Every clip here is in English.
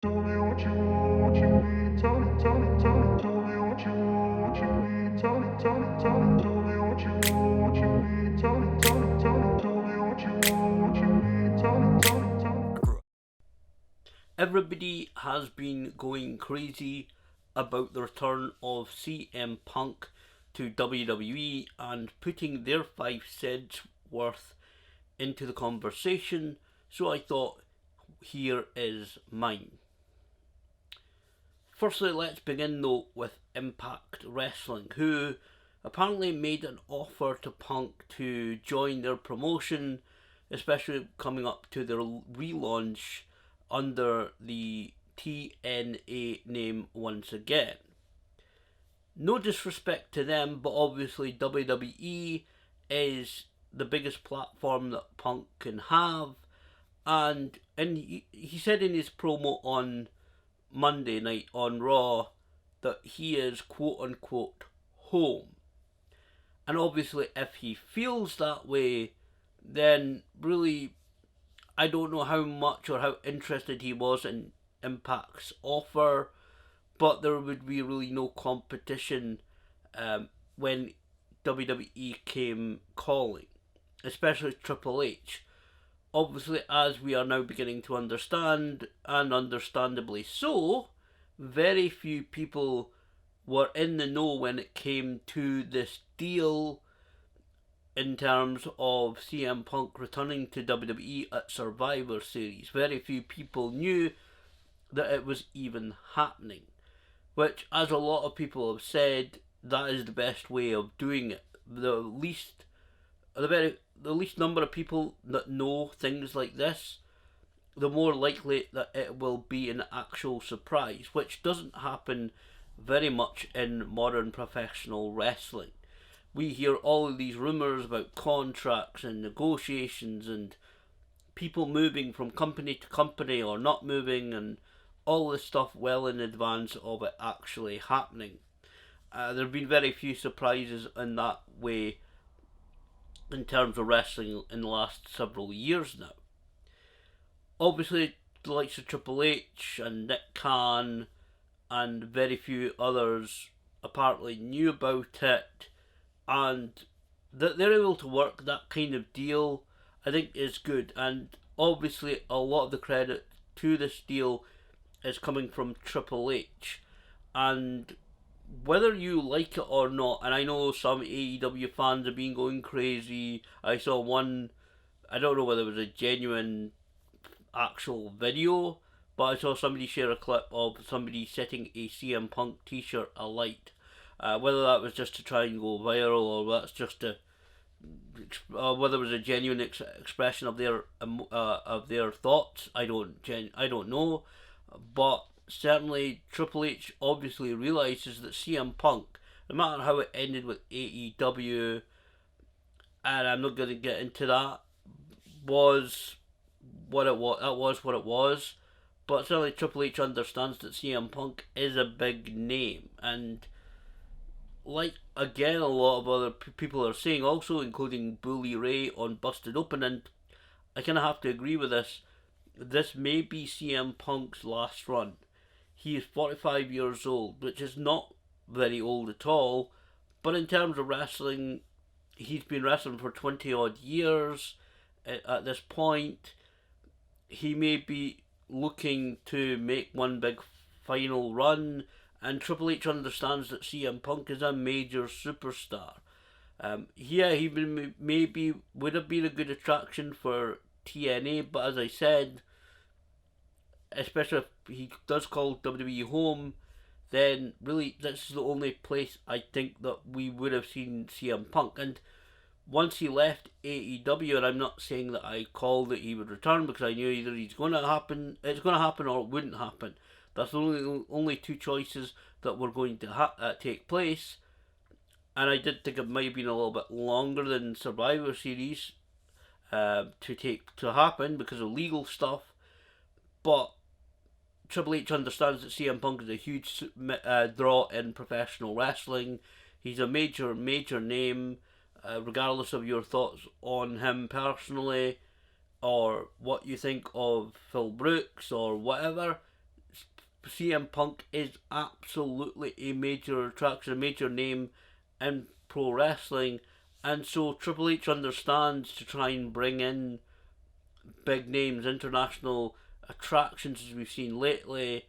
Tell me what you want, what you need. Tell me, tell me, tell me. Tell me what you want, what you need. Tell me, tell me, tell me. Tell me what you want, what you need. Tell me, tell me, tell me. Tell me what you want, what you need. Tell me, tell me, tell me. Everybody has been going crazy about the return of CM Punk to WWE and putting their 5 cents worth into the conversation, so I thought, here is mine. Firstly, let's begin though with Impact Wrestling, who apparently made an offer to Punk to join their promotion, especially coming up to their relaunch under the TNA name once again. No disrespect to them, but obviously WWE is the biggest platform that Punk can have, and he said in his promo on Monday night on Raw that he is quote unquote home. And obviously, if he feels that way, then really, I don't know how much or how interested he was in Impact's offer, but there would be really no competition when WWE came calling, especially Triple H. Obviously, as we are now beginning to understand, and understandably so, very few people were in the know when it came to this deal in terms of CM Punk returning to WWE at Survivor Series. Very few people knew that it was even happening, which, as a lot of people have said, that is the best way of doing it. The least number of people that know things like this, the more likely that it will be an actual surprise, which doesn't happen very much in modern professional wrestling. We hear all of these rumours about contracts and negotiations and people moving from company to company or not moving, and all this stuff well in advance of it actually happening. There have been very few surprises in that way in terms of wrestling in the last several years now. Obviously, the likes of Triple H and Nick Khan and very few others apparently knew about it, and that they're able to work that kind of deal, I think, is good. And obviously, a lot of the credit to this deal is coming from Triple H. And whether you like it or not, and I know some AEW fans have been going crazy. I saw one, I don't know whether it was a genuine actual video, but I saw somebody share a clip of somebody setting a CM Punk t-shirt alight. Whether that was just to try and go viral, or that's just to whether it was a genuine expression of their thoughts, I don't know, but certainly Triple H obviously realizes that CM Punk, no matter how it ended with AEW, and I'm not going to get into that, was what it was. That was what it was. But certainly Triple H understands that CM Punk is a big name, and like again a lot of other people are saying, also including Bully Ray on Busted Open, and I kind of have to agree with this. This may be CM Punk's last run. He is 45 years old, which is not very old at all, but in terms of wrestling, he's been wrestling for 20 odd years at this point. He may be looking to make one big final run, and Triple H understands that CM Punk is a major superstar. Yeah, he maybe would have been a good attraction for TNA, but as I said, especially if he does call WWE home, then really this is the only place I think that we would have seen CM Punk. And once he left AEW, and I'm not saying that I called that he would return, because I knew either it's going to happen or it wouldn't happen. That's the only two choices that were going to take place. And I did think it might have been a little bit longer than Survivor Series to happen because of legal stuff. But Triple H understands that CM Punk is a huge draw in professional wrestling. He's a major name. Regardless of your thoughts on him personally, or what you think of Phil Brooks or whatever, CM Punk is absolutely a major attraction, a major name in pro wrestling, and so Triple H understands to try and bring in big names, international attractions as we've seen lately,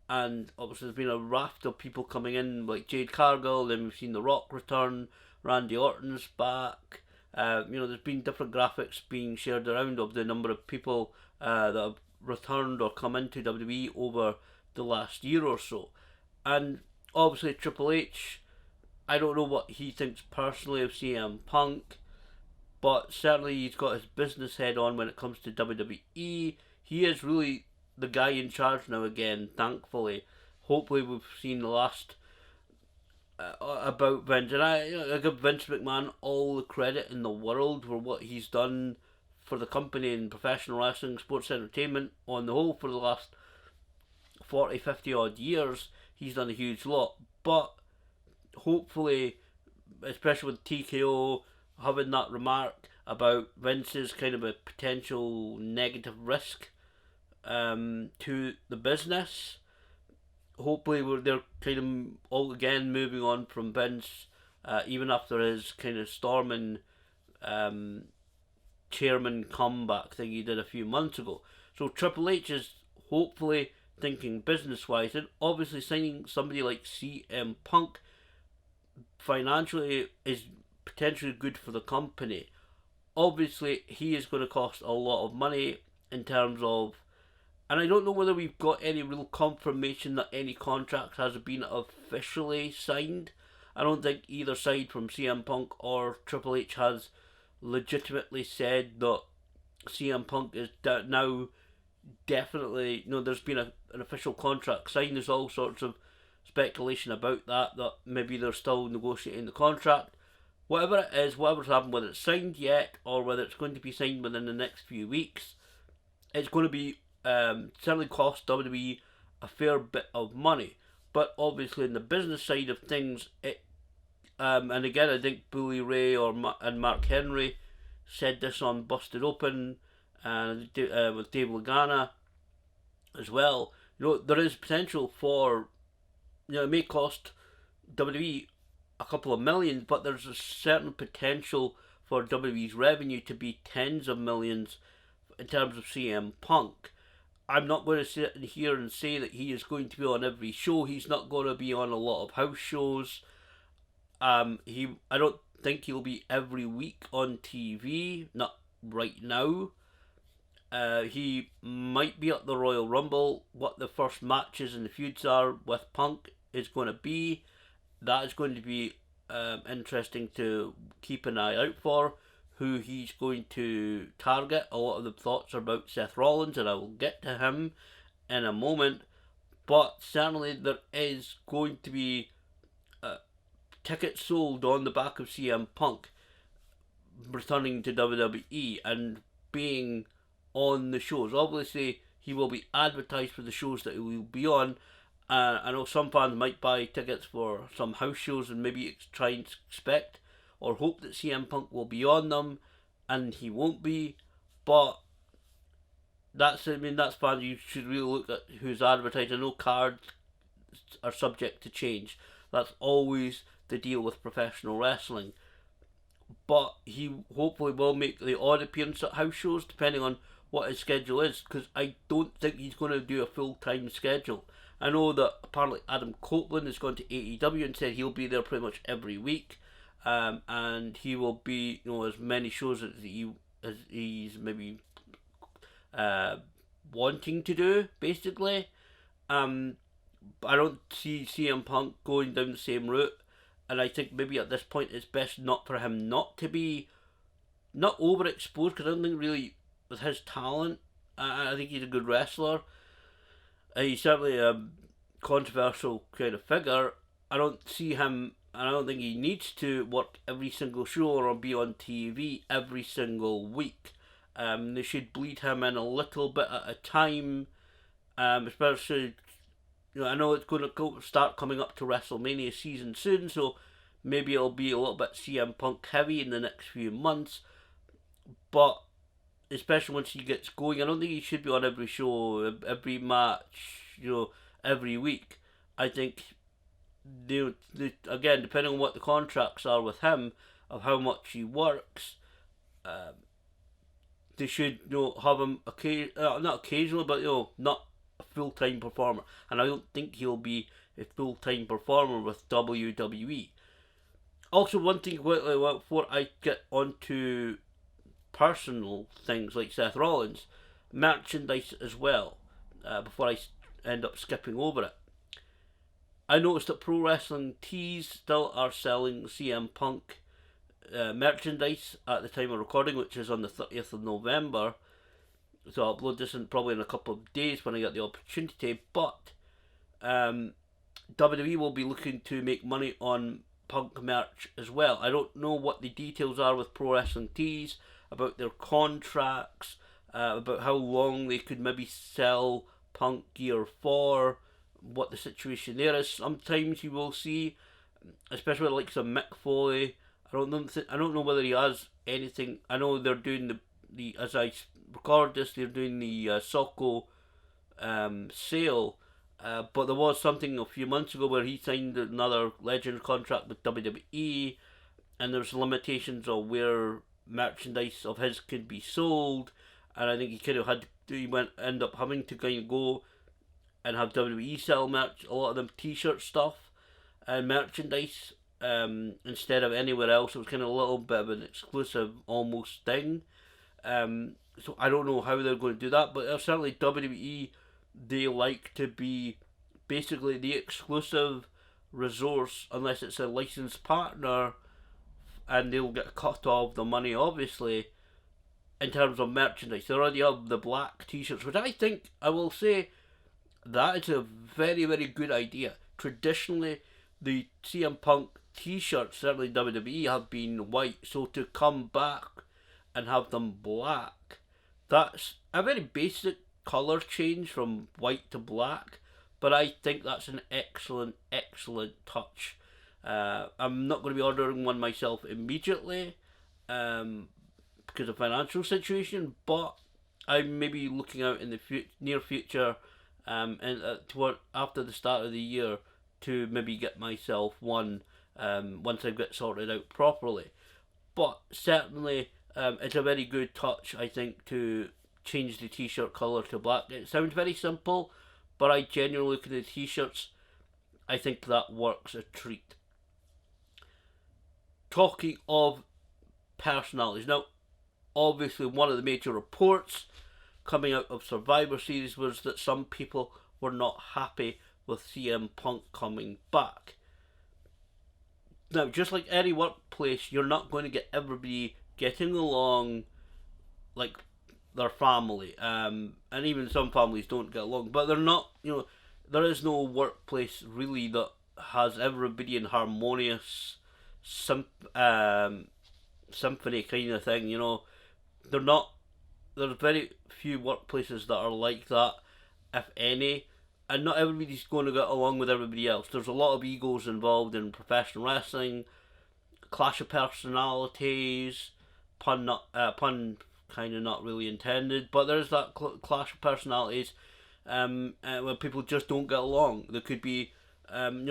and obviously there's been a raft of people coming in like Jade Cargill, then we've seen The Rock return, Randy Orton's back. There's been different graphics being shared around of the number of people that have returned or come into WWE over the last year or so. And obviously Triple H, I don't know what he thinks personally of CM Punk, but certainly he's got his business head on when it comes to WWE. He is really the guy in charge now again, thankfully. Hopefully we've seen the last about Vince. And I give Vince McMahon all the credit in the world for what he's done for the company in professional wrestling, sports entertainment on the whole for the last 40, 50 odd years. He's done a huge lot. But hopefully, especially with TKO having that remark about Vince's kind of a potential negative risk to the business. Hopefully, they're kind of all again moving on from Vince, even after his kind of storming chairman comeback thing he did a few months ago. So Triple H is hopefully thinking business wise, and obviously signing somebody like CM Punk financially is potentially good for the company. Obviously, he is going to cost a lot of money in terms of, and I don't know whether we've got any real confirmation that any contract has been officially signed. I don't think either side from CM Punk or Triple H has legitimately said that CM Punk is now definitely, there's been an official contract signed. There's all sorts of speculation about that maybe they're still negotiating the contract. Whatever it is, whatever's happened, whether it's signed yet or whether it's going to be signed within the next few weeks, it's going to be certainly cost WWE a fair bit of money. But obviously, in the business side of things, and again, I think Bully Ray and Mark Henry said this on Busted Open with Dave Lagana as well. There is potential for, it may cost WWE a couple of millions, but there's a certain potential for WWE's revenue to be tens of millions in terms of CM Punk. I'm not going to sit in here and say that he is going to be on every show. He's not going to be on a lot of house shows. I don't think he'll be every week on TV, not right now. He might be at the Royal Rumble. What the first matches and the feuds are with Punk is going to be. That is going to be interesting to keep an eye out for. Who he's going to target. A lot of the thoughts are about Seth Rollins, and I will get to him in a moment. But certainly there is going to be tickets sold on the back of CM Punk returning to WWE and being on the shows. Obviously, he will be advertised for the shows that he will be on. I know some fans might buy tickets for some house shows and maybe try and expect or hope that CM Punk will be on them, and he won't be. But that's fine. You should really look at who's advertised. I know cards are subject to change. That's always the deal with professional wrestling. But he hopefully will make the odd appearance at house shows, depending on what his schedule is, because I don't think he's going to do a full-time schedule. I know that apparently Adam Copeland has gone to AEW and said he'll be there pretty much every week. And he will be, as many shows as he's maybe wanting to do, basically. I don't see CM Punk going down the same route, and I think maybe at this point it's best not for him not to be not overexposed, because I don't think really with his talent, I think he's a good wrestler. He's certainly a controversial kind of figure. I don't see him. And I don't think he needs to work every single show or be on TV every single week. They should bleed him in a little bit at a time. Especially, I know it's going to start coming up to WrestleMania season soon, so maybe it'll be a little bit CM Punk heavy in the next few months. But especially once he gets going, I don't think he should be on every show, every match, every week. I think again, depending on what the contracts are with him, of how much he works, um, they should have him not occasionally, but not a full time performer. And I don't think he'll be a full time performer with WWE. Also, one thing before I get onto personal things like Seth Rollins, merchandise as well. Before I end up skipping over it, I noticed that Pro Wrestling Tees still are selling CM Punk merchandise at the time of recording, which is on the 30th of November. So I'll upload this probably in a couple of days when I get the opportunity. But WWE will be looking to make money on Punk merch as well. I don't know what the details are with Pro Wrestling Tees, about their contracts, about how long they could maybe sell Punk gear for, what the situation there is. Sometimes you will see, especially with like some Mick Foley. I don't know whether he has anything. I know they're doing the as I record this, they're doing the Socko sale. But there was something a few months ago where he signed another legend contract with WWE, and there's limitations on where merchandise of his could be sold, and I think he end up having to kind of go and have WWE sell merch, a lot of them t-shirt stuff and merchandise, instead of anywhere else. It was kind of a little bit of an exclusive almost thing. So I don't know how they're going to do that, but certainly WWE, they like to be basically the exclusive resource unless it's a licensed partner, and they'll get cut off the money obviously in terms of merchandise. They already have the black t-shirts, which I think, I will say, that is a very, very good idea. Traditionally, the CM Punk t-shirts, certainly WWE, have been white, so to come back and have them black, that's a very basic colour change from white to black, but I think that's an excellent, excellent touch. I'm not going to be ordering one myself immediately because of financial situation, but I'm maybe looking out in the near future, and after the start of the year, to maybe get myself one once I get sorted out properly. But certainly, it's a very good touch, I think, to change the t-shirt colour to black. It sounds very simple, but I genuinely look at the t-shirts, I think that works a treat. Talking of personalities, now obviously one of the major reports coming out of Survivor Series was that some people were not happy with CM Punk coming back. Now, just like any workplace, you're not going to get everybody getting along like their family, and even some families don't get along, but they're not, there is no workplace really that has everybody in harmonious symphony kind of thing. There's very few workplaces that are like that, if any, and not everybody's going to get along with everybody else. There's a lot of egos involved in professional wrestling, clash of personalities, pun kind of not really intended, but there's that clash of personalities where people just don't get along. There could be,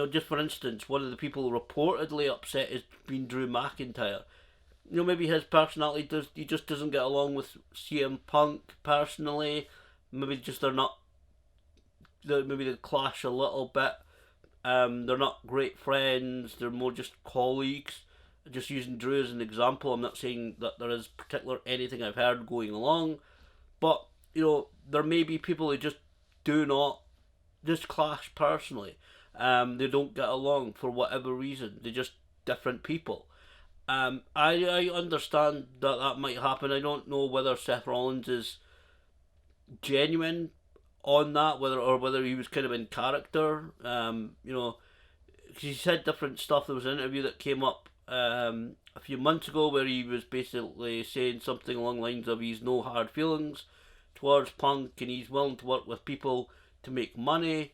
just for instance, one of the people reportedly upset is being Drew McIntyre. Maybe his personality he just doesn't get along with CM Punk personally. Maybe they clash a little bit. They're not great friends. They're more just colleagues. Just using Drew as an example, I'm not saying that there is particular anything I've heard going along, but there may be people who just do not just clash personally. They don't get along for whatever reason. They're just different people. I understand that might happen. I don't know whether Seth Rollins is genuine on that, whether he was kind of in character. Because he said different stuff. There was an interview that came up a few months ago where he was basically saying something along the lines of he's no hard feelings towards Punk and he's willing to work with people to make money.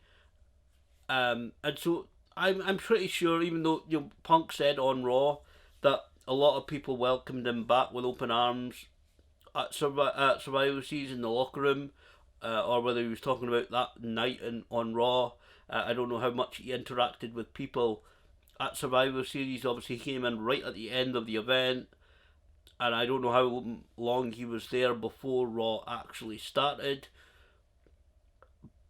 And so I'm pretty sure, even though Punk said on Raw that a lot of people welcomed him back with open arms at Survivor Series in the locker room, or whether he was talking about that night on Raw. I don't know how much he interacted with people at Survivor Series. Obviously, he came in right at the end of the event, and I don't know how long he was there before Raw actually started.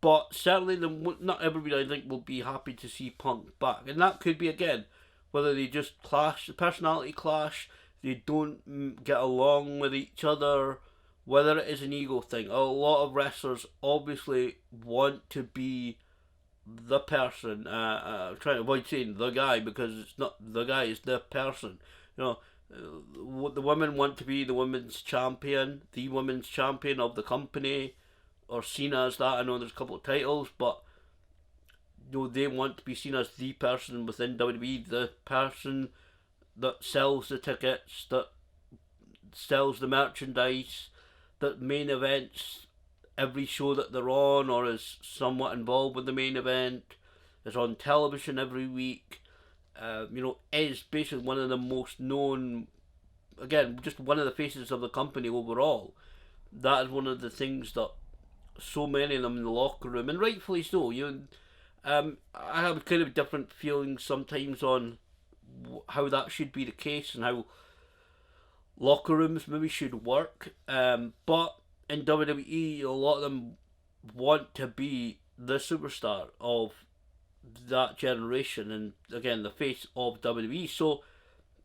But certainly, not everybody, I think, will be happy to see Punk back, and that could be, again, whether they just clash, the personality clash, they don't get along with each other, whether it is an ego thing. A lot of wrestlers obviously want to be the person. Trying to avoid saying the guy, because it's not the guy; it's the person. You know, the women want to be the women's champion, the women's champion of the company, or seen as that. I know there's a couple of titles, but they want to be seen as the person within WWE, the person that sells the tickets, that sells the merchandise, that main events every show that they're on, or is somewhat involved with the main event, is on television every week. Is basically one of the most known, again, just one of the faces of the company overall. That is one of the things that so many of them in the locker room, and rightfully so. I have kind of different feelings sometimes on how that should be the case and how locker rooms maybe should work. But in WWE, a lot of them want to be the superstar of that generation, and again, the face of WWE. So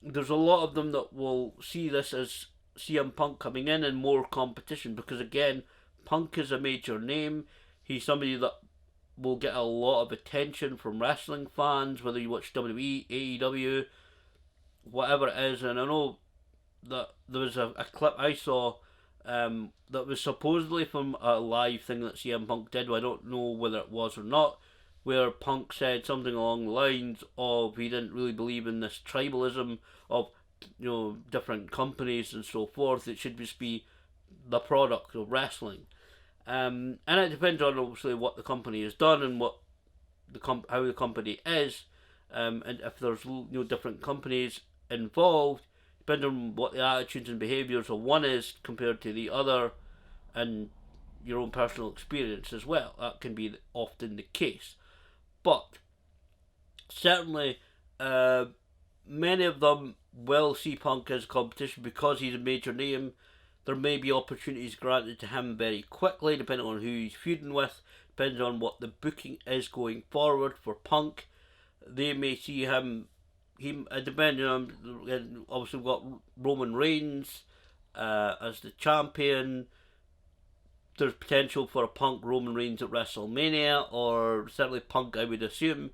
there's a lot of them that will see this as CM Punk coming in and more competition, because again, Punk is a major name. He's somebody that will get a lot of attention from wrestling fans, whether you watch WWE, AEW, whatever it is. And I know that there was a clip I saw that was supposedly from a live thing that CM Punk did. I don't know whether it was or not, where Punk said something along the lines of he didn't really believe in this tribalism of different companies and so forth. It should just be the product of wrestling. And it depends on obviously what the company has done and what how the company is, and if there's different companies involved, depending on what the attitudes and behaviours of one is compared to the other, and your own personal experience as well. That can be often the case, but certainly many of them will see Punk as competition because he's a major name. There may be opportunities granted to him very quickly, depending on who he's feuding with, depending on what the booking is going forward for Punk. They may see him, depending on, obviously we've got Roman Reigns as the champion. There's potential for a Punk Roman Reigns at WrestleMania, or certainly Punk, I would assume,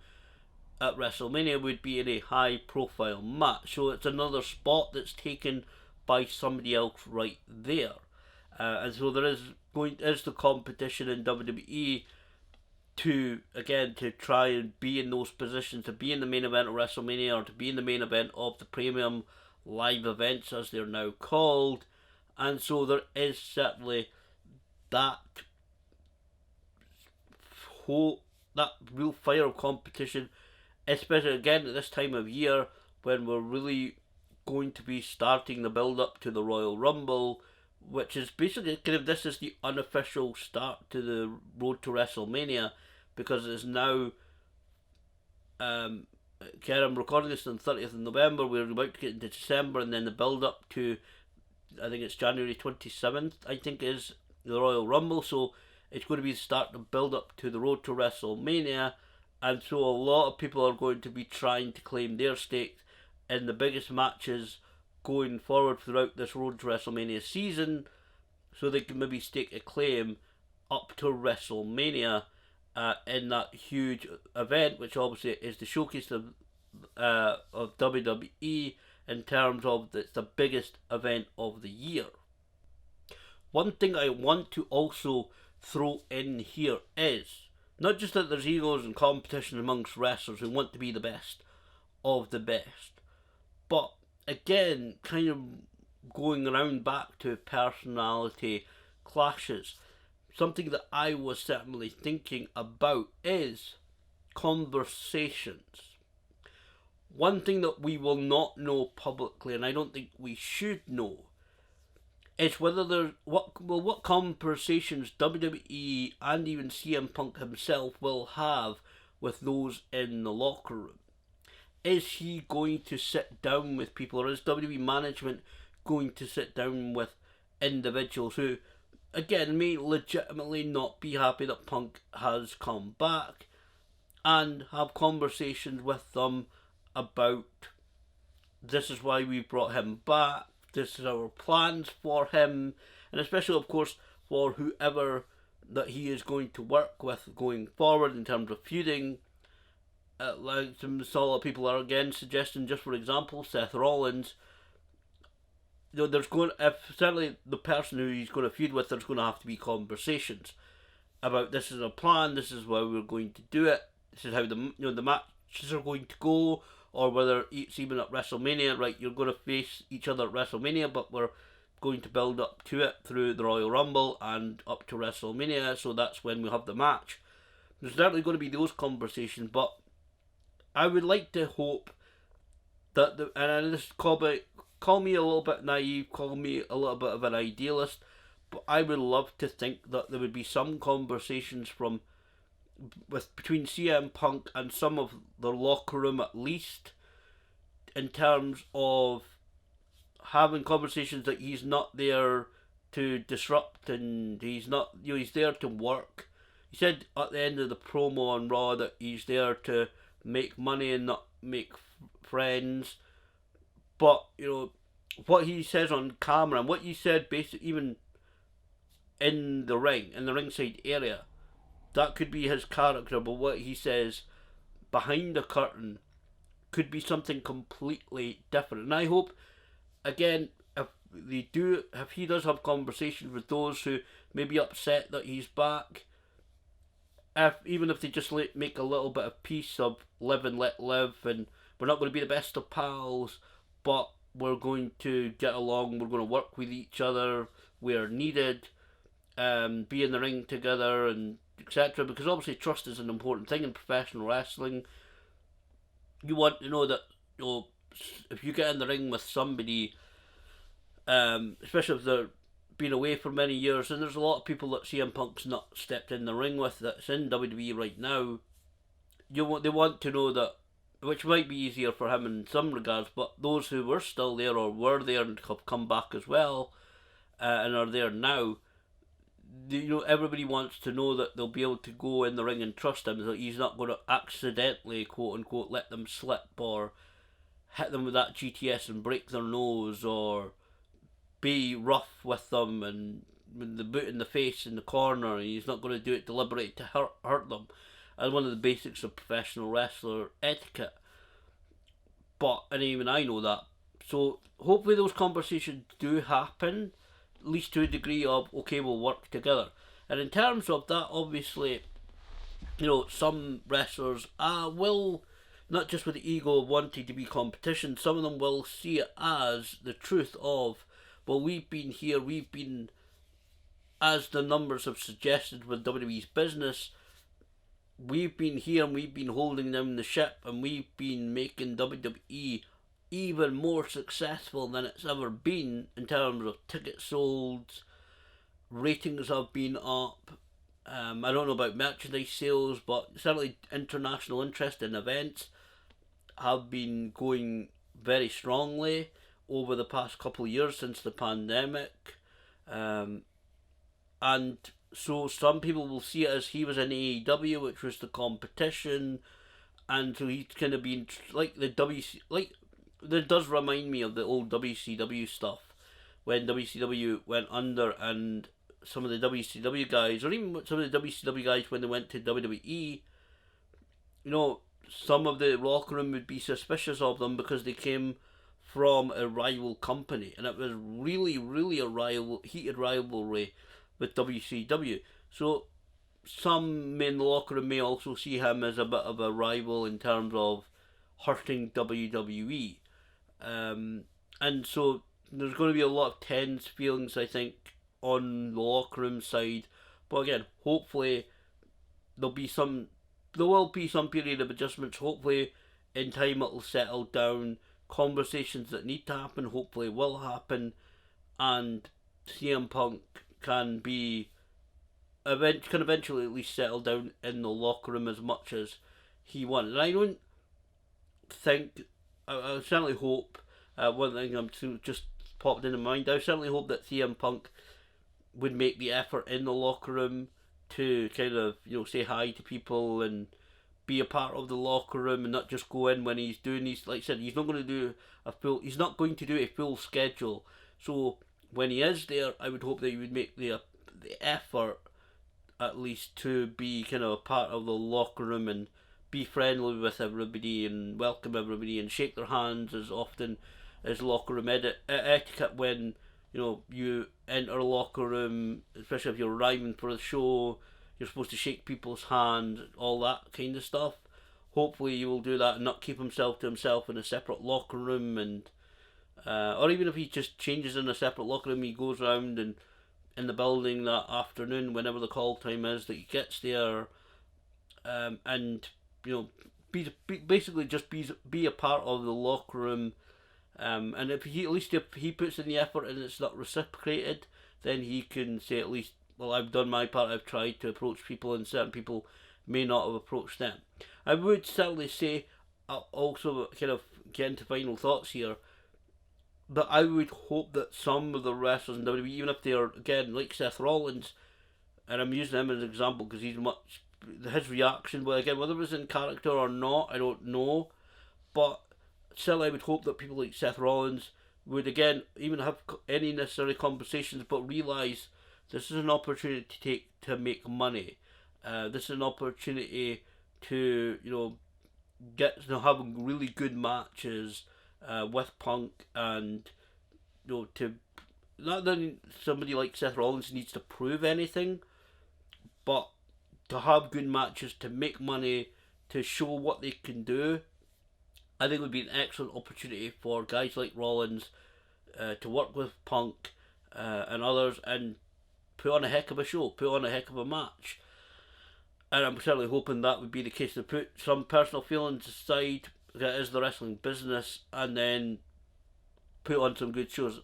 at WrestleMania would be in a high profile match. So it's another spot that's taken by somebody else right there. And so there is the competition in WWE to try and be in those positions, to be in the main event of WrestleMania, or to be in the main event of the premium live events as they're now called. And so there is certainly that real fire of competition, especially again at this time of year when we're really going to be starting the build up to the Royal Rumble, which is basically this is the unofficial start to the road to WrestleMania, because it's now I'm recording this on the 30th of November, we're about to get into December, and then the build up to, I think it's January 27th, I think is the Royal Rumble. So it's going to be the start to build up to the road to WrestleMania, and so a lot of people are going to be trying to claim their stake in the biggest matches going forward throughout this road to WrestleMania season, so they can maybe stake a claim up to WrestleMania in that huge event, which obviously is the showcase of WWE in terms of it's the biggest event of the year. One thing I want to also throw in here is not just that there's egos and competition amongst wrestlers who want to be the best of the best, but again, kind of going around back to personality clashes, something that I was certainly thinking about is conversations. One thing that we will not know publicly, and I don't think we should know, is whether there's what conversations WWE and even CM Punk himself will have with those in the locker room. Is he going to sit down with people, or is WWE management going to sit down with individuals who, again, may legitimately not be happy that Punk has come back, and have conversations with them about, this is why we brought him back, this is our plans for him, and especially, of course, for whoever that he is going to work with going forward in terms of feuding. Like some solid people are again suggesting, just for example, Seth Rollins. There's going, if certainly the person who he's going to feud with, there's going to have to be conversations about, this is a plan, this is why we're going to do it, this is how the matches are going to go, or whether it's even at WrestleMania, right, you're going to face each other at WrestleMania, but we're going to build up to it through the Royal Rumble and up to WrestleMania, so that's when we have the match. There's certainly going to be those conversations, but I would like to hope that, and this call me a little bit naive, call me a little bit of an idealist, but I would love to think that there would be some conversations between CM Punk and some of the locker room, at least, in terms of having conversations that he's not there to disrupt, and he's not, he's there to work. He said at the end of the promo on Raw that he's there to make money and not make friends. But, what he says on camera, and what he said basically even in the ringside area, that could be his character, but what he says behind the curtain could be something completely different. And I hope, again, if he does have conversations with those who may be upset that he's back, even if they just make a little bit of peace of live and let live, and we're not going to be the best of pals, but we're going to get along, we're going to work with each other where needed, be in the ring together, and etc. Because obviously trust is an important thing in professional wrestling. You want to know that, if you get in the ring with somebody, especially if they're been away for many years, and there's a lot of people that CM Punk's not stepped in the ring with that's in WWE right now, they want to know that, which might be easier for him in some regards, but those who were still there or were there and have come back as well, and are there now, everybody wants to know that they'll be able to go in the ring and trust him, that he's not going to accidentally, quote unquote, let them slip or hit them with that GTS and break their nose, or be rough with them and with the boot in the face in the corner, and he's not going to do it deliberately to hurt them, as one of the basics of professional wrestler etiquette. And even I know that. So hopefully those conversations do happen, at least to a degree of, okay, we'll work together. And in terms of that, obviously, some wrestlers will, not just with the ego of wanting to be competition, some of them will see it as the truth of, well, we've been here, as the numbers have suggested with WWE's business, we've been here and we've been holding down the ship, and we've been making WWE even more successful than it's ever been in terms of tickets sold, ratings have been up. I don't know about merchandise sales, but certainly international interest in events have been going very strongly over the past couple of years since the pandemic. And so some people will see it as he was in AEW, which was the competition, and so he's kind of been like the WC, like, it does remind me of the old WCW stuff when WCW went under, and some of the WCW guys, or even some of the WCW guys when they went to WWE, some of the locker room would be suspicious of them because they came from a rival company, and it was really, really a heated rivalry with WCW. So some in the locker room may also see him as a bit of a rival in terms of hurting WWE. And so there's going to be a lot of tense feelings, I think, on the locker room side. But again, hopefully there will be some period of adjustments. Hopefully in time it'll settle down. Conversations that need to happen hopefully will happen, and CM Punk can eventually at least settle down in the locker room as much as he won. And I don't think, I certainly hope, one thing just popped into my mind, I certainly hope that CM Punk would make the effort in the locker room to kind of, say hi to people and be a part of the locker room and not just go in when he's doing these. Like I said, he's not going to do a full schedule. So when he is there, I would hope that he would make the effort at least to be kind of a part of the locker room and be friendly with everybody and welcome everybody and shake their hands as often as locker room etiquette when you enter a locker room, especially if you're arriving for the show. You're supposed to shake people's hands, all that kind of stuff. Hopefully, he will do that and not keep himself to himself in a separate locker room, and or even if he just changes in a separate locker room, he goes around and in the building that afternoon, whenever the call time is, that he gets there, and basically just be a part of the locker room. And if he puts in the effort and it's not reciprocated, then he can say at least, well, I've done my part, I've tried to approach people, and certain people may not have approached them. I would certainly say, I'll also kind of get into final thoughts here, that I would hope that some of the wrestlers in WWE, even if they are, again, like Seth Rollins, and I'm using him as an example because his reaction, well, again, whether it was in character or not, I don't know, but still I would hope that people like Seth Rollins would, again, even have any necessary conversations, but realise this is an opportunity to make money. This is an opportunity to have really good matches with Punk, and to not that somebody like Seth Rollins needs to prove anything, but to have good matches, to make money, to show what they can do. I think it would be an excellent opportunity for guys like Rollins to work with Punk and others and put on a heck of a show, put on a heck of a match. And I'm certainly hoping that would be the case, to put some personal feelings aside, that is the wrestling business, and then put on some good shows.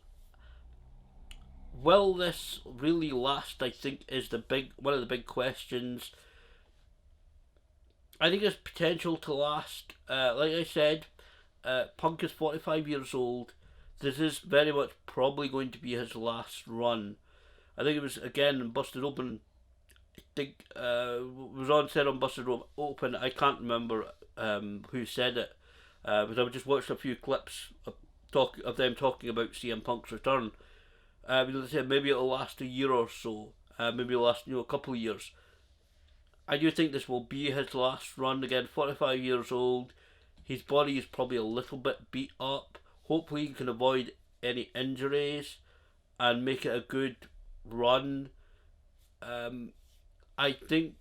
Will this really last, I think, is one of the big questions. I think there's potential to last. Like I said, Punk is 45 years old. This is very much probably going to be his last run. I think it was, again, Busted Open. I think was said on Busted Open. I can't remember who said it, but I just watched a few clips of them talking about CM Punk's return. They said maybe it'll last a year or so. Maybe it'll last a couple of years. I do think this will be his last run. Again, 45 years old. His body is probably a little bit beat up. Hopefully he can avoid any injuries and make it a good run. I think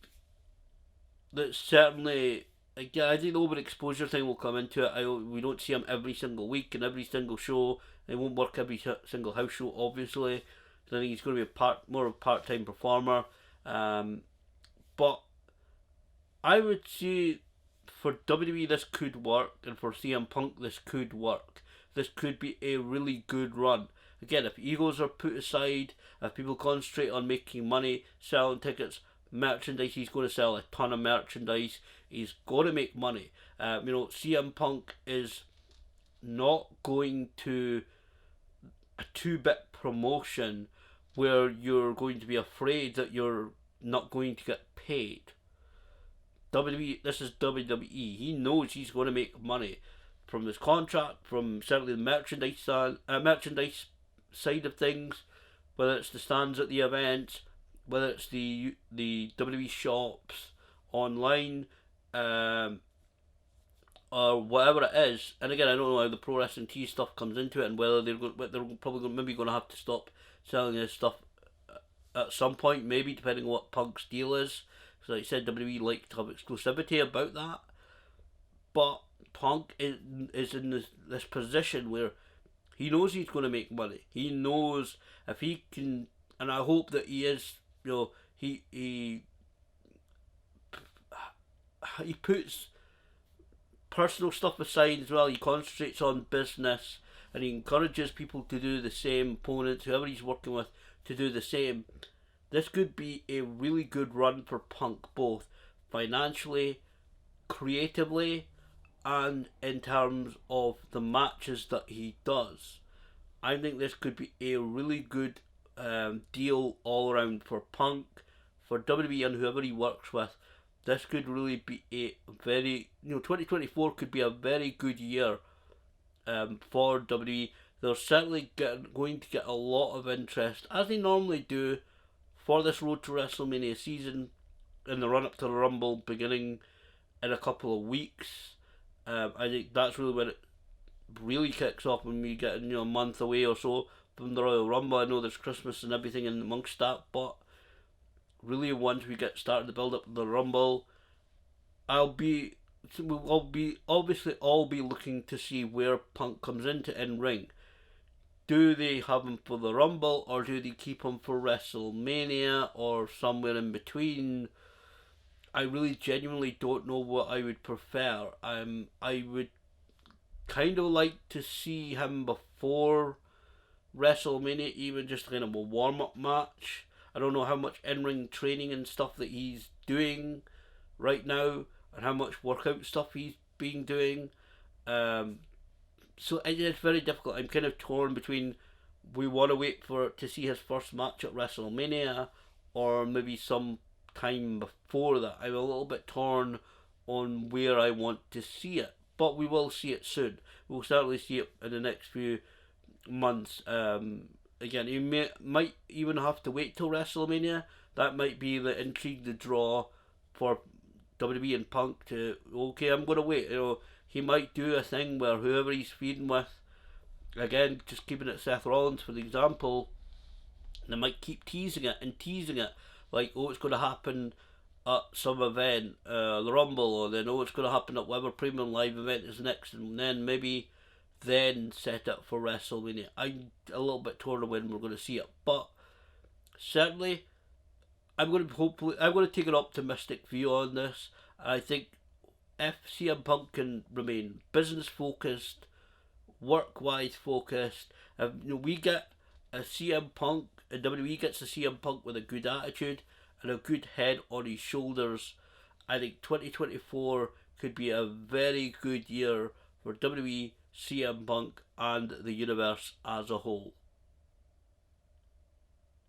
that certainly, again, I think the overexposure thing will come into it. We don't see him every single week and every single show. He won't work every single house show, obviously. So I think he's going to be more of a part-time performer. But I would say for WWE this could work, and for CM Punk this could work. This could be a really good run. Again, if egos are put aside, if people concentrate on making money, selling tickets, merchandise, he's going to sell a ton of merchandise. He's going to make money. CM Punk is not going to a 2-bit promotion where you're going to be afraid that you're not going to get paid. This is WWE. He knows he's going to make money from his contract, from certainly the merchandise side of things, whether it's the stands at the events, whether it's the WWE shops online, or whatever it is. And again, I don't know how the Pro Wrestling Tees stuff comes into it, and whether they're probably maybe going to have to stop selling this stuff at some point, maybe depending on what Punk's deal is. So like I said, WWE like to have exclusivity about that, but Punk is in this position where he knows he's going to make money. He knows if he can, and I hope that he is. He puts personal stuff aside as well. He concentrates on business, and he encourages people to do the same. Opponents, whoever he's working with, to do the same. This could be a really good run for Punk, both financially, creatively and in terms of the matches that he does. I think this could be a really good deal all around for Punk, for WWE, and whoever he works with. This could really be a very, 2024 could be a very good year for WWE. They're certainly going to get a lot of interest, as they normally do, for this Road to WrestleMania season in the run up to the Rumble beginning in a couple of weeks. I think that's really when it really kicks off, when we get a month away or so from the Royal Rumble. I know there's Christmas and everything in amongst that, but really once we get started to build up to the Rumble, we'll be obviously all be looking to see where Punk comes into in ring. Do they have him for the Rumble, or do they keep him for WrestleMania, or somewhere in between? I really genuinely don't know what I would prefer. I would kind of like to see him before WrestleMania, even just kind of a warm up match. I don't know how much in ring training and stuff that he's doing right now, and how much workout stuff he's been doing. So it's very difficult. I'm kind of torn between, we want to wait to see his first match at WrestleMania, or maybe some time before that. I'm a little bit torn on where I want to see it, but we will see it soon. We'll certainly see it in the next few months. Again, you might even have to wait till WrestleMania. That might be the intrigue, the draw for WWE and Punk to, okay, I'm going to wait. He might do a thing where whoever he's feeding with, again, just keeping it Seth Rollins for the example, they might keep teasing it, like, oh, it's going to happen at some event, the Rumble, or then, oh, it's going to happen at whatever premium live event is next, and then maybe then set it for WrestleMania. I'm a little bit torn on when we're going to see it, but certainly I'm going to take an optimistic view on this. I think if CM Punk can remain business focused, work wise focused, if we get a CM Punk, and WWE gets a CM Punk with a good attitude and a good head on his shoulders, I think 2024 could be a very good year for WWE, CM Punk, and the universe as a whole.